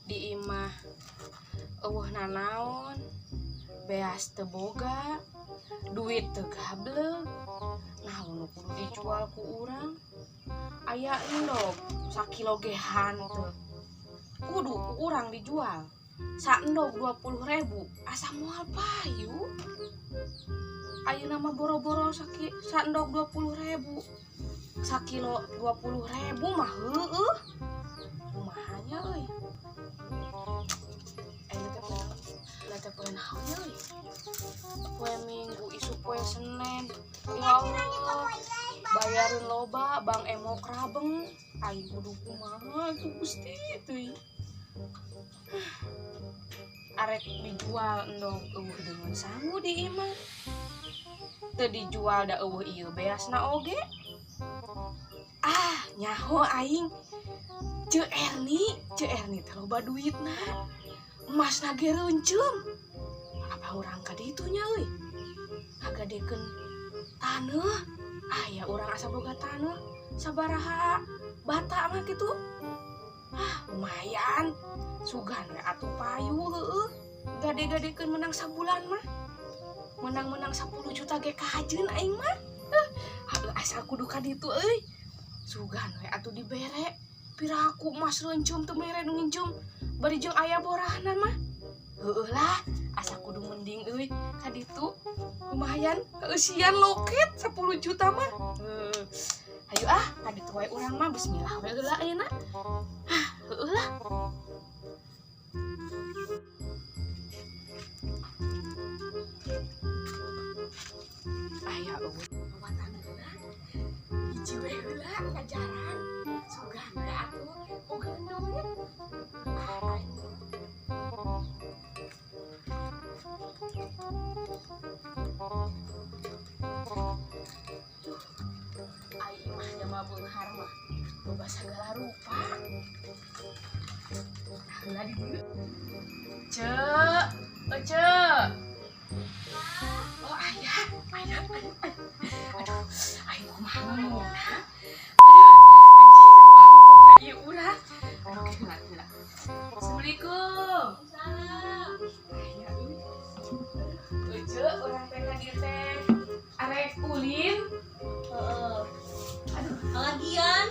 di imah eueuh nanaon beas teu boga duit teu gableug naon nu kudu dijual ku urang aya endog sakilo ge hanteu kudu ku urang dijual saendog 20.000 asa moal payu ayeuna mah boro-boro saendog 20.000 sakilo 20.000 mah heueuh kumahanya euy teh poe naon euy poe Minggu isu poe Senen ya Allah bayarin loba Bang Emo Krabeng aing kudu kumaha tuh Gusti teuy arek dijual endog eueuh dengan sangu di imah teu dijual da eueuh ieu beasna oge nyaho aing Ceu Erni teh loba duitna emasna ge reuncum apa urang ka ditu nya euy ngagadekeun taneuh ya urang asa boga taneuh sabaraha bata mah kitu lumayan sugan we atuh payu heueuh gade-gadekeun menang sabulan mah menang 10 juta ge kahajeun aing mah asa kudu ka ditu euy sugan we atuh dibere piraku emas reuncum teu mere nu nginjum bari jeung aya borahna mah heueuh lah asa kudu mending euy ka ditu lumayan eusian loket 10 juta mah hayu ka ditu wae urang mah bismillah we heula ayeuna heueuh lah aya eueuh watanna hiji we heula ngajaran sugan we atuh boga duit aing mah nya beunghar mah loba sagala rupa heula di dieu Ceu aya aduh aing kumaha ngomongna ieu urang heula Assalamualaikum salam aya Ceu urang teh ka dieu teh arek ulin aduh lagian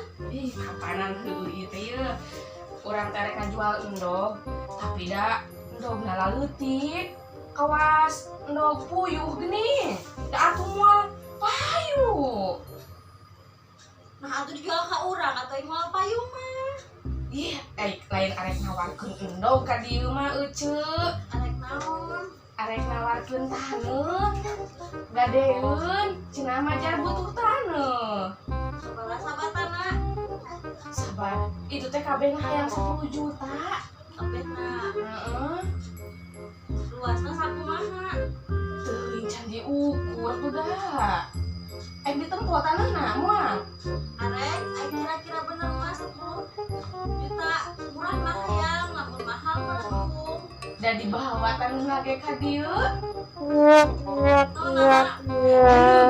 kapanan heueuh ieu teh ye urang teh rek ngajual endog tapi da endogna laleutik kawas endog puyuh gini da atuh moal payu nah atuh dijual ka urang atuh moal payu mah lain arek nawarkeun endog ka dieu mah Ceu arek naon arek nawarkeun taneuh gadeun cenah mah jar butuh taneuh sabaraha sabatana sabar itu teh kabehna hayang 10 juta kabehna heeh luasna sakumaha teuing can diukur tuh da ditempo taneuhna moal arek aing kira-kira bener mah 10 juta murah mah hayang lamun mahal mah tunggu da dibawa taneuhna ge ka dieu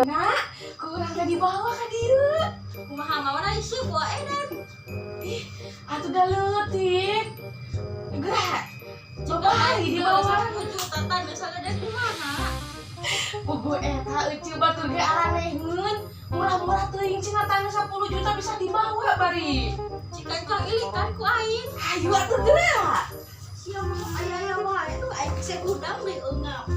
nah ku urang teh dibawa ka dieu kumaha mawar ieu bawa edan atuh da leutik gerak coba hari dibawa 10 juta taneuh sagede kumaha buku eta euceu batur ge aranehkeun murah-murah teuing cenah taneuh 10 juta bisa dibawa bari cikan kang ilikan ku aing hayu atuh gerak sia mah aya mah itu aing kese gudang deui eungap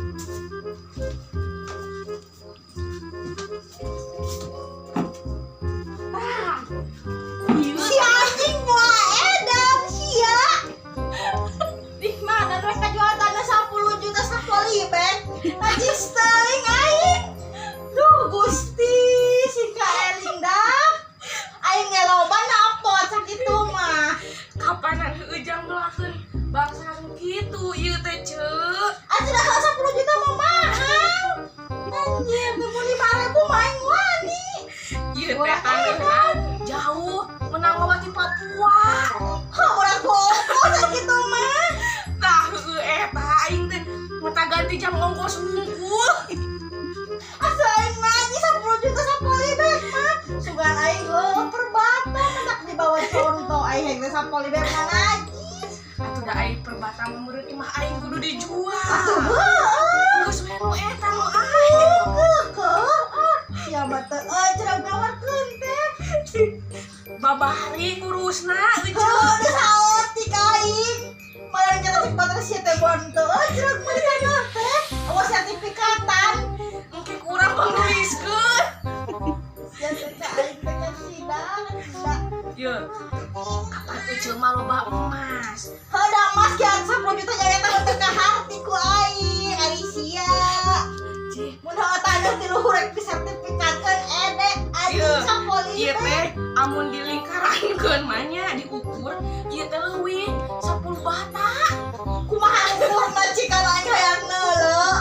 si anjing bawa edan sia di mana rek kajual tanah 10 juta sakali ben najis teuing aing duh Gusti si ka eling dah aing ngeloba napot sakitu mah kapanan ujang belakeun bangsa kitu ieu teh Ceu asudah 10 juta mah mahal anjir 25.000 main wani ieu teh taneuhna jauh menang lewat di Papua urang gogo sakitu mah tah heueuh eta aing teh minta ganti jam ongkos hungkul asa aing nanya 10 juta sakali beh mah sugan aing perbata mendak dibawa contoh aing hek sapoli beh najis atuh da aing perbata meureun imah aing kudu dijual. Atuh heuh. Geus we nu eta nu aing. Ya mata cerah gawarkeun teh. Babari ngurusna Heuh, eueuh. geus saeutik aing. Malah nyata cek bater sia teh bonto. Cerah meuli kana teh. Awas sertifikatan. Engke kurang pangnuliskeun. Ya teh aing teh sidang. Ye. Kapan teh jelema loba emas? Heudah mas kian 10 juta nyata untuk ka hati ku aing. Ari sia. Cih, Mun taneuh ti luhur rek disertifikatkeun edek Ieu, anjing sapoli ieu teh. teh amun dilingkarankeun mah nya diukur ieu teh leuwih 10 bata. Kumaha ukurna cika aing hayang neuleuh.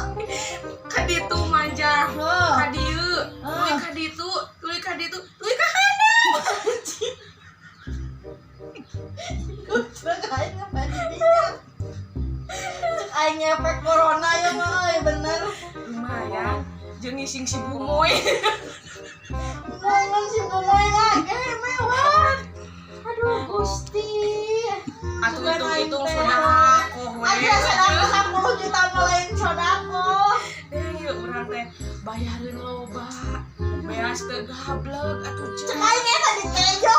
Ka ditu manja. Heuh. Ka dieu, tuluy ka ditu, tuluy ka ditu, tuluy ka handap. Cek aing ngapain dinya. Cek aing ngefek corona ya mah bener. Lumayan, jeung ngising si Bumoy. Ngomong si Bumoy lagi mewah. Aduh Gusti. Atuh Sugan aing hitung-hitung teh. sodako we. Aja sedang 10 juta melain sodako. Ieu urang teh bayareun loba. Beas teu gableg atuh Cek cek. aing eta di kejo.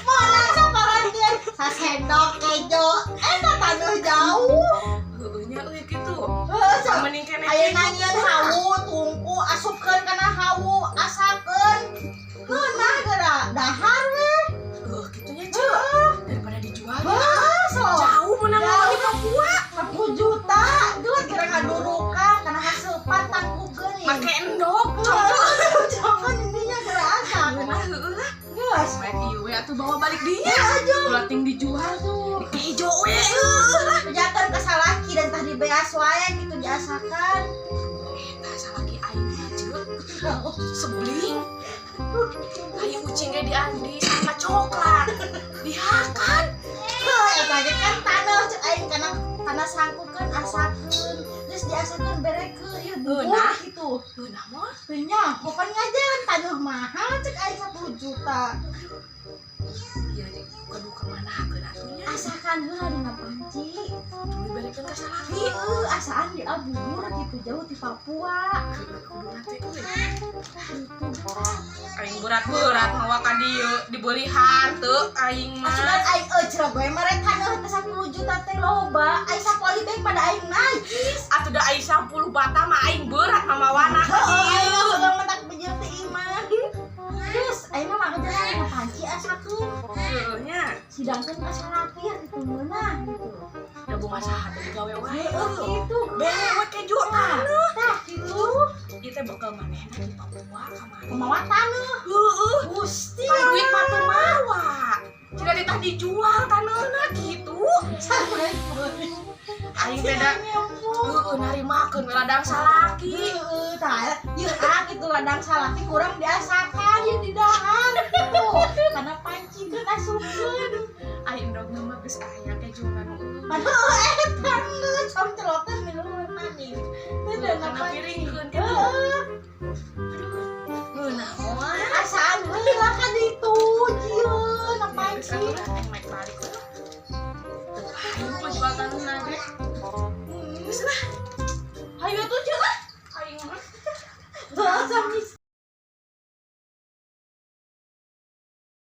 Mana saparantian sasendok kejo. Eta taneuh jauh. Heueuh nya euy kitu. Sok Mending keneh ayeuna nyeun hawu tungku asupkeun kana hawu asakeun. Keunah geura dahar we. Heuh kitu nya cek. Daripada dijual ya. Sok Jauh menang Jauh. di Papua. 10 juta. Geus kira ngadurukan kana haseupan tangkukeun ieu. Make endok. Jangan intinya geura asa. Beunah heueuh lah. Geus. Main ieu we atuh bawa balik dinya. Aja. Ulah ting dijual. Aduh. Ijo we heueuh lah. Pejakan ke salaki dan tah dibeas wae gitu diasakan. Eta salaki aing mah cek. Sebling. Ayo kucing ge diandi sama coklat. Dihakan. Heuh, eta ge kan taneuh cek aing kana sangkukeun asakeun. Terus diasakeun berekeun ieu bubur Beunah. gitu. Beunah mah. Teu nya, pokon ngajaran taneuh mahal cek aing 10 juta. Ieu kudu ka manakeun atunya. Asakan heula dina panci. Tuluy balekeun ka salaki. Heuh, asaan di Abubur gitu jauh di Papua. Kudu nanti euy. Gitu. Aing berat-berat mawa ka dieu dibeli hanteu aing mah. Asunan aing ecrah gue merek taneuh teh 10 juta teh loba. Aing sapoli bae pada aing najis. Atuh da aing 10 bata mah aing berat mamawana ka Heeh, aing dieu. udah mentak bejeu teh iman. Terus aing mah ngajaran dina panci asakeun. Heueuh nya. Sidangkeun ka salaki ya gitu meunah gitu. Da bunga saha deui gawe wae. Gitu. Bere we keju Nah, taneuh. tah gitu. Ieu teh bakal manehna di Papua ka mana? Kumaha taneuh? Heueuh. Gusti. Pan duit mah teu mawa. Cina ditah dijual taneuhna gitu. Sampai beuh. Aing teh da heueuh narimakeun we ladang salaki. Heeh, tah ieu gitu ladang salaki kurang diasakan ieu di dahan. Tuh, kana panci teh asupkeun. Aing endog mah geus aya kejuan nu. Padahal eta geus com celoten minum manis. Teu da Kana panci. piringkeun kitu. Heeh. Beunah moal. Asaan heula ka ditu jieun na panci. Aing main balik. Aing mah jual taneuhna ge. Geus lah. Hayu tuh cenah. Aing mah Heeh, sami